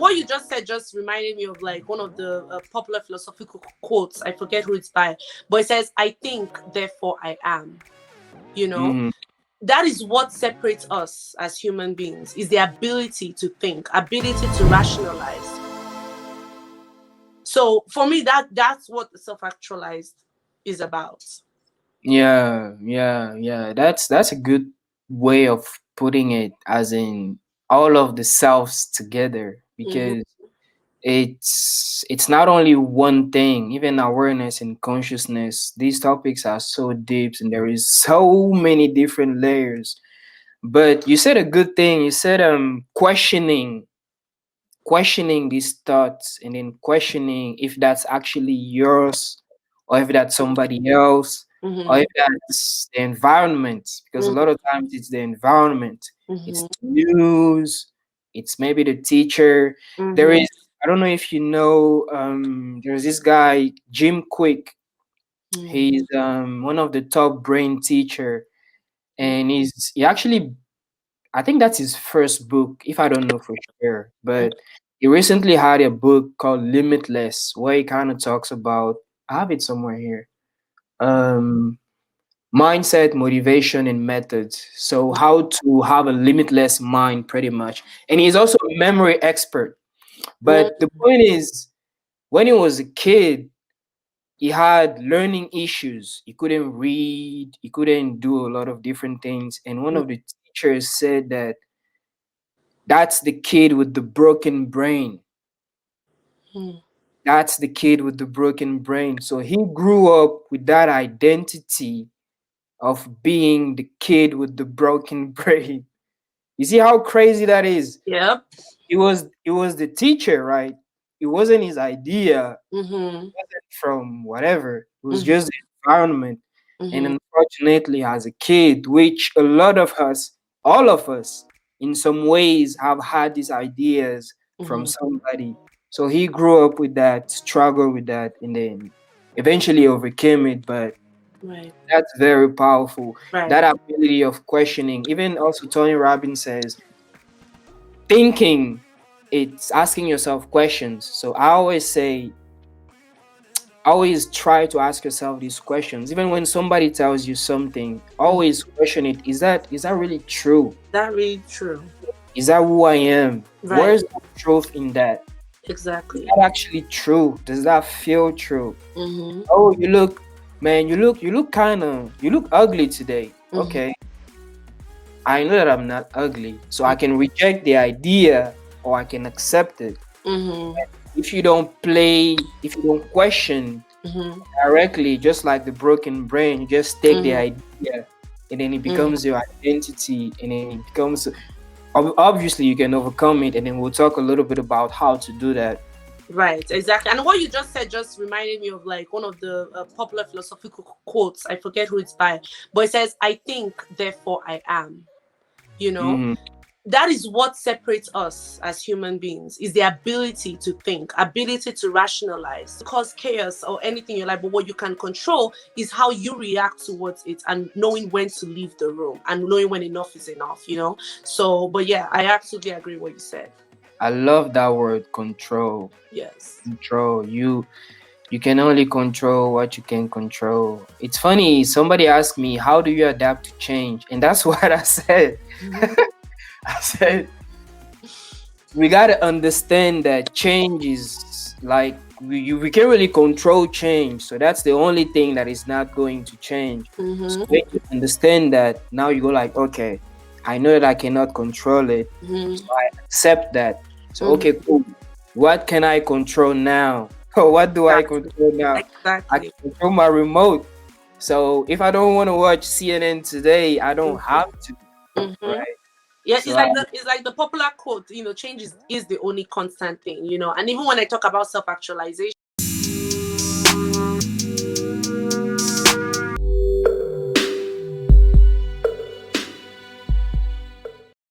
What you just said just reminded me of like one of the popular philosophical quotes. I forget who it's by, but it says, "I think, therefore I am." You know, Mm-hmm. that is what separates us as human beings, is the ability to think, ability to rationalize. So for me, that's what the self-actualized is about. Yeah. That's a good way of putting it, as in all of the selves together, Mm-hmm. because it's not only one thing. Even awareness and consciousness, these topics are so deep and there is so many different layers. But you said a good thing. You said questioning these thoughts, and then questioning if that's actually yours, or if that's somebody else, or if Mm-hmm. that's the environment, because a lot of times it's the environment, it's Mm-hmm. the news, it's maybe the teacher. There Mm-hmm. is, I don't know if you know, there's this guy Jim Quick. He's one of the top brain teacher, and he actually, I think that's his first book, if I don't know for sure. But he recently had a book called Limitless, where he kind of talks about, I have it somewhere here. Um, Mindset, motivation, and methods. So how to have a limitless mind, pretty much. And he's also a memory expert. But the point is, when he was a kid, he had learning issues. He couldn't read, he couldn't do a lot of different things. And one of the teachers said that that's the kid with the broken brain. Mm-hmm. That's the kid with the broken brain. So he grew up with that identity of being the kid with the broken brain. You see how crazy that is? Yep. It was the teacher, right? It wasn't his idea, Mm-hmm. wasn't from whatever. It was Mm-hmm. just the environment. And Mm-hmm. unfortunately, as a kid, which a lot of us, all of us, in some ways, have had these ideas from Mm-hmm. somebody. So he grew up with that, struggled with that, and then eventually overcame it. But Right. that's very powerful. Right. That ability of questioning. Even also Tony Robbins says, thinking, it's asking yourself questions. So I always say, always try to ask yourself these questions. Even when somebody tells you something, Mm-hmm. always question it. Is that really true? That really true. Is that who I am? Right. Where's the truth in that? Is Exactly. that actually true? Does that feel true? Mm-hmm. Oh, you look, man, you look ugly today. Mm-hmm. Okay, I know that I'm not ugly, so I can reject the idea or I can accept it. Mm-hmm. If you don't question Mm-hmm. directly, just like the broken brain, you just take the Mm-hmm. idea and then it Mm-hmm. becomes your identity, and then it becomes, obviously you can overcome it, and then we'll talk a little bit about how to do that. Right, exactly. And what you just said just reminded me of like one of the popular philosophical quotes. I forget who it's by, but it says, "I think, therefore I am." You know, Hmm. that is what separates us as human beings, is the ability to think, ability to rationalize, cause chaos or anything you like. But what you can control is how you react towards it, and knowing when to leave the room, and knowing when enough is enough. So but yeah, I absolutely agree with what you said. I love that word, control. Yes. Control. You can only control what you can control. It's funny, somebody asked me, how do you adapt to change? And that's what I said. I said, we gotta understand that change is like, we can't really control change. So that's the only thing that is not going to change. So Mm-hmm. when you understand that, now you go like, okay, I know that I cannot control it. So Mm-hmm. I accept that. So Mm-hmm. okay, cool. What can I control now? What do I Exactly. control now? I Exactly. can control my remote. So if I don't want to watch CNN today, I don't have to, Mm-hmm. right? Yeah, So I, it's like the popular quote, change is the only constant thing. And even when I talk about self-actualization,